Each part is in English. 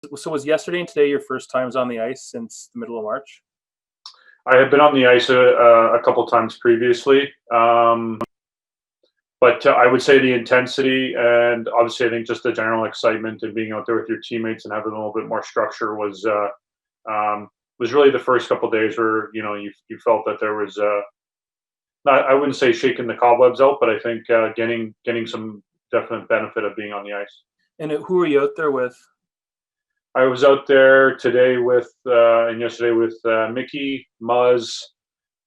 So was yesterday and today your first times on the ice since the middle of March? I have been on the ice a couple times previously, but I would say the intensity and obviously I think just the general excitement and being out there with your teammates and having a little bit more structure was really the first couple days where you felt that there was not, I wouldn't say shaking the cobwebs out, but I think getting some definite benefit of being on the ice. And who were you out there with? I was out there today with and yesterday with Mickey, Muzz,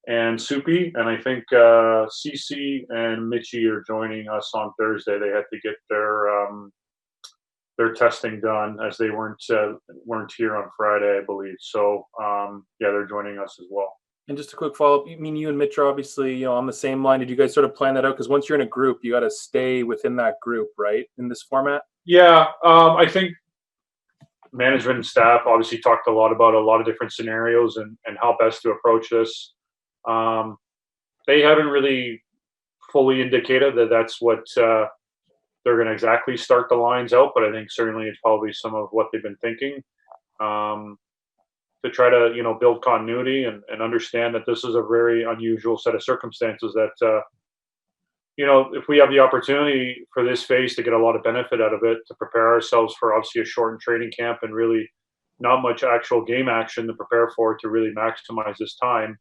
and Soupy, and I think Cece and Mitchie are joining us on Thursday. They had to get their testing done as they weren't here on Friday, I believe. So yeah, they're joining us as well. And just a quick follow up. You mean you and Mitch are obviously on the same line? Did you guys sort of plan that out? Because once you're in a group, you got to stay within that group, right? In this format. Yeah, I think management and staff obviously talked a lot about a lot of different scenarios and how best to approach this. Um, they haven't really fully indicated that that's what they're going to exactly start the lines out, but I think certainly it's probably some of what they've been thinking um, to try to build continuity and understand that this is a very unusual set of circumstances that if we have the opportunity for this phase to get a lot of benefit out of it, to prepare ourselves for obviously a shortened training camp and really not much actual game action to prepare for to really maximize this time.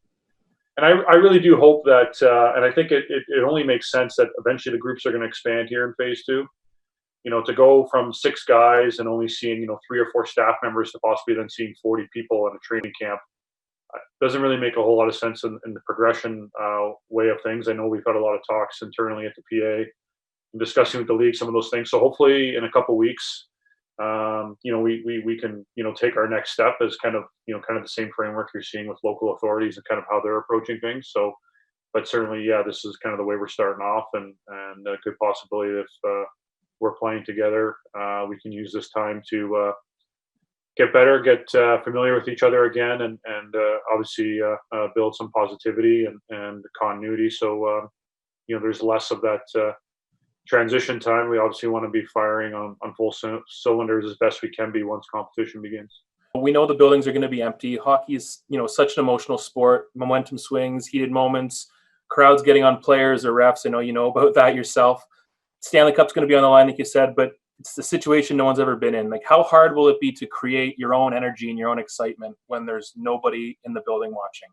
And I really do hope that, and I think it only makes sense that eventually the groups are going to expand here in phase two. To go from 6 guys and only seeing 3 or 4 staff members to possibly then seeing 40 people in a training camp doesn't really make a whole lot of sense in the progression way of things. I know we've had a lot of talks internally at the PA and discussing with the league some of those things. So hopefully in a couple weeks, we can take our next step as kind of the same framework you're seeing with local authorities and kind of how they're approaching things. So, but certainly, yeah, this is kind of the way we're starting off, and a good possibility if we're playing together, we can use this time to get better, get familiar with each other again, and obviously build some positivity and continuity. So there's less of that transition time. We obviously want to be firing on full cylinders as best we can be once competition begins. We know the buildings are going to be empty. Hockey is, such an emotional sport. Momentum swings, heated moments, crowds getting on players or refs. I know you know about that yourself. Stanley Cup's going to be on the line, like you said, but it's the situation no one's ever been in. Like, how hard will it be to create your own energy and your own excitement when there's nobody in the building watching?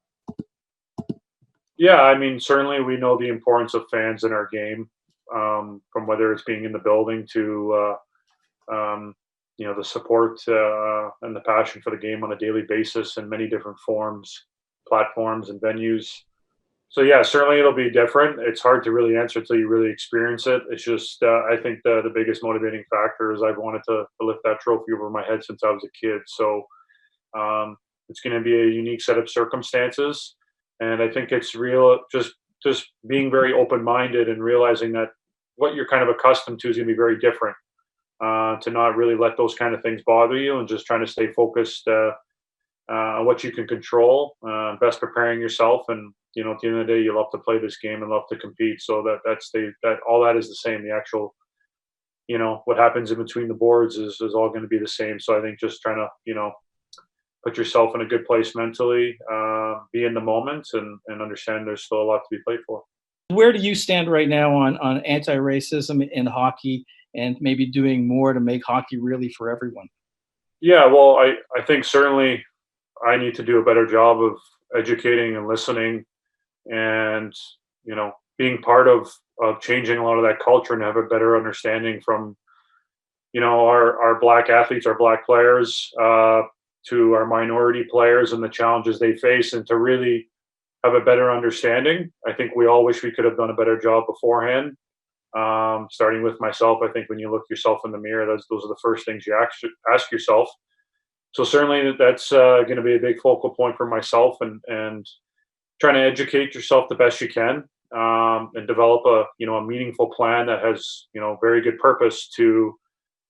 Yeah, I mean, certainly we know the importance of fans in our game, from whether it's being in the building to the support and the passion for the game on a daily basis in many different forms, platforms, and venues. So yeah, certainly it'll be different. It's hard to really answer until you really experience it. It's just I think the biggest motivating factor is I've wanted to lift that trophy over my head since I was a kid. So it's going to be a unique set of circumstances, and I think it's real. Just being very open minded and realizing that what you're kind of accustomed to is going to be very different. To not really let those kind of things bother you and just trying to stay focused on what you can control, best preparing yourself. And at the end of the day, you love to play this game and love to compete. So that all that is the same. The actual, what happens in between the boards is all going to be the same. So I think just trying to put yourself in a good place mentally, be in the moment, and understand there's still a lot to be played for. Where do you stand right now on anti-racism in hockey and maybe doing more to make hockey really for everyone? Yeah, well, I think certainly I need to do a better job of educating and listening and, being part of changing a lot of that culture and have a better understanding from, our black athletes, our black players, to our minority players and the challenges they face, and to really have a better understanding. I think we all wish we could have done a better job beforehand. Starting with myself, I think when you look yourself in the mirror, those are the first things you ask yourself. So certainly that's going to be a big focal point for myself, and trying to educate yourself the best you can, and develop a meaningful plan that has very good purpose to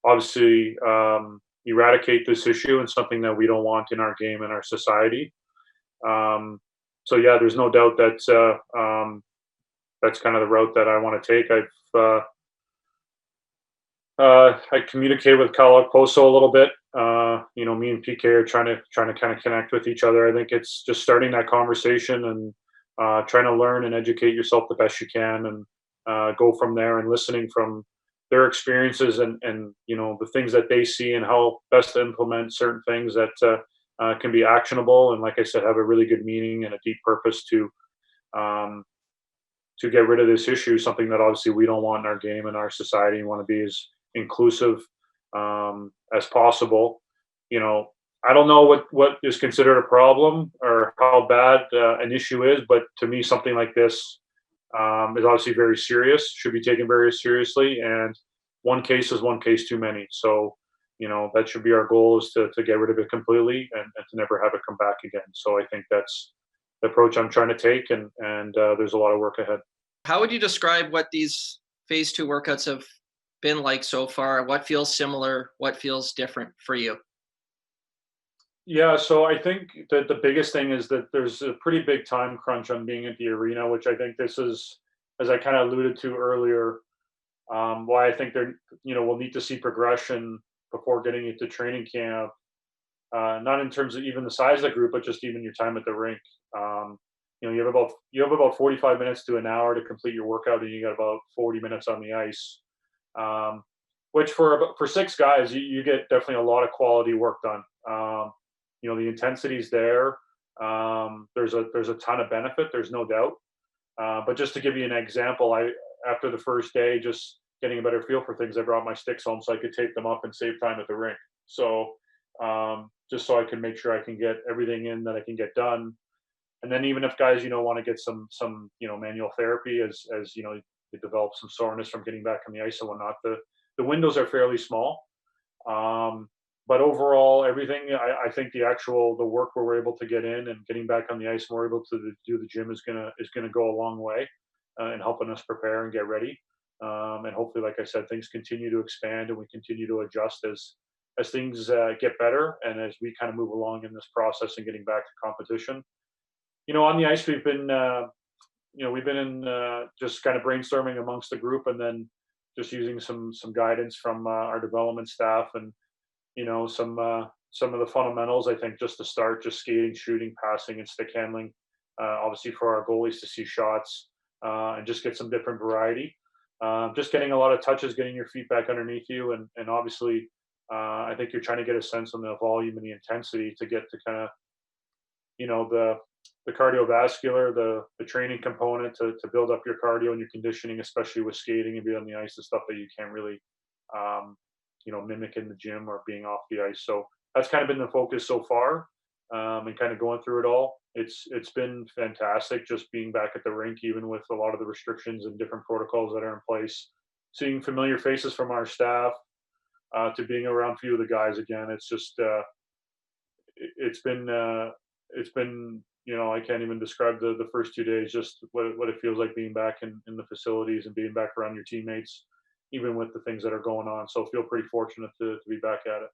obviously eradicate this issue and something that we don't want in our game and our society. So yeah, there's no doubt that that's kind of the route that I want to take. I communicate with Kyle Poso a little bit. Me and PK are trying to kind of connect with each other. I think it's just starting that conversation and trying to learn and educate yourself the best you can, and go from there, and listening from their experiences, and the things that they see and how best to implement certain things that can be actionable, and like I said, have a really good meaning and a deep purpose um, to get rid of this issue, something that obviously we don't want in our game and our society, and want to be as inclusive as possible. You know, I don't know what is considered a problem or how bad an issue is, but to me, something like this is obviously very serious, should be taken very seriously, and one case is one case too many. So, that should be our goal, is to get rid of it completely, and to never have it come back again. So I think that's the approach I'm trying to take, and there's a lot of work ahead. How would you describe what these phase two workouts have been like so far? What feels similar? What feels different for you? Yeah, so I think that the biggest thing is that there's a pretty big time crunch on being at the arena, which I think this is, as I kind of alluded to earlier, why I think we'll need to see progression before getting into training camp. Not in terms of even the size of the group, but just even your time at the rink. Um, you have about 45 minutes to an hour to complete your workout, and you got about 40 minutes on the ice. Um, which for six guys, you get definitely a lot of quality work done. The intensity's there. There's a ton of benefit. There's no doubt. But just to give you an example, I after the first day, just getting a better feel for things, I brought my sticks home so I could tape them up and save time at the rink. So just so I can make sure I can get everything in that I can get done. And then even if guys, want to get some manual therapy, as they develop some soreness from getting back on the ice and whatnot, the windows are fairly small. Um, but overall, everything, I think the work we're able to get in and getting back on the ice and we're able to do the gym is gonna go a long way in helping us prepare and get ready. And hopefully, like I said, things continue to expand and we continue to adjust as things get better, and as we kind of move along in this process and getting back to competition. On the ice, we've been in just kind of brainstorming amongst the group, and then just using some guidance from our development staff, and some of the fundamentals. I think just to start, just skating, shooting, passing, and stick handling. Obviously, for our goalies to see shots and just get some different variety. Just getting a lot of touches, getting your feet back underneath you, and obviously, I think you're trying to get a sense on the volume and the intensity to get to kind of the cardiovascular, the training component to build up your cardio and your conditioning, especially with skating and being on the ice, the stuff that you can't really mimic in the gym or being off the ice. So that's kind of been the focus so far, and kind of going through it all. It's been fantastic just being back at the rink, even with a lot of the restrictions and different protocols that are in place. Seeing familiar faces from our staff, to being around a few of the guys again. It's been I can't even describe the first 2 days, just what it feels like being back in the facilities and being back around your teammates, even with the things that are going on. So I feel pretty fortunate to be back at it.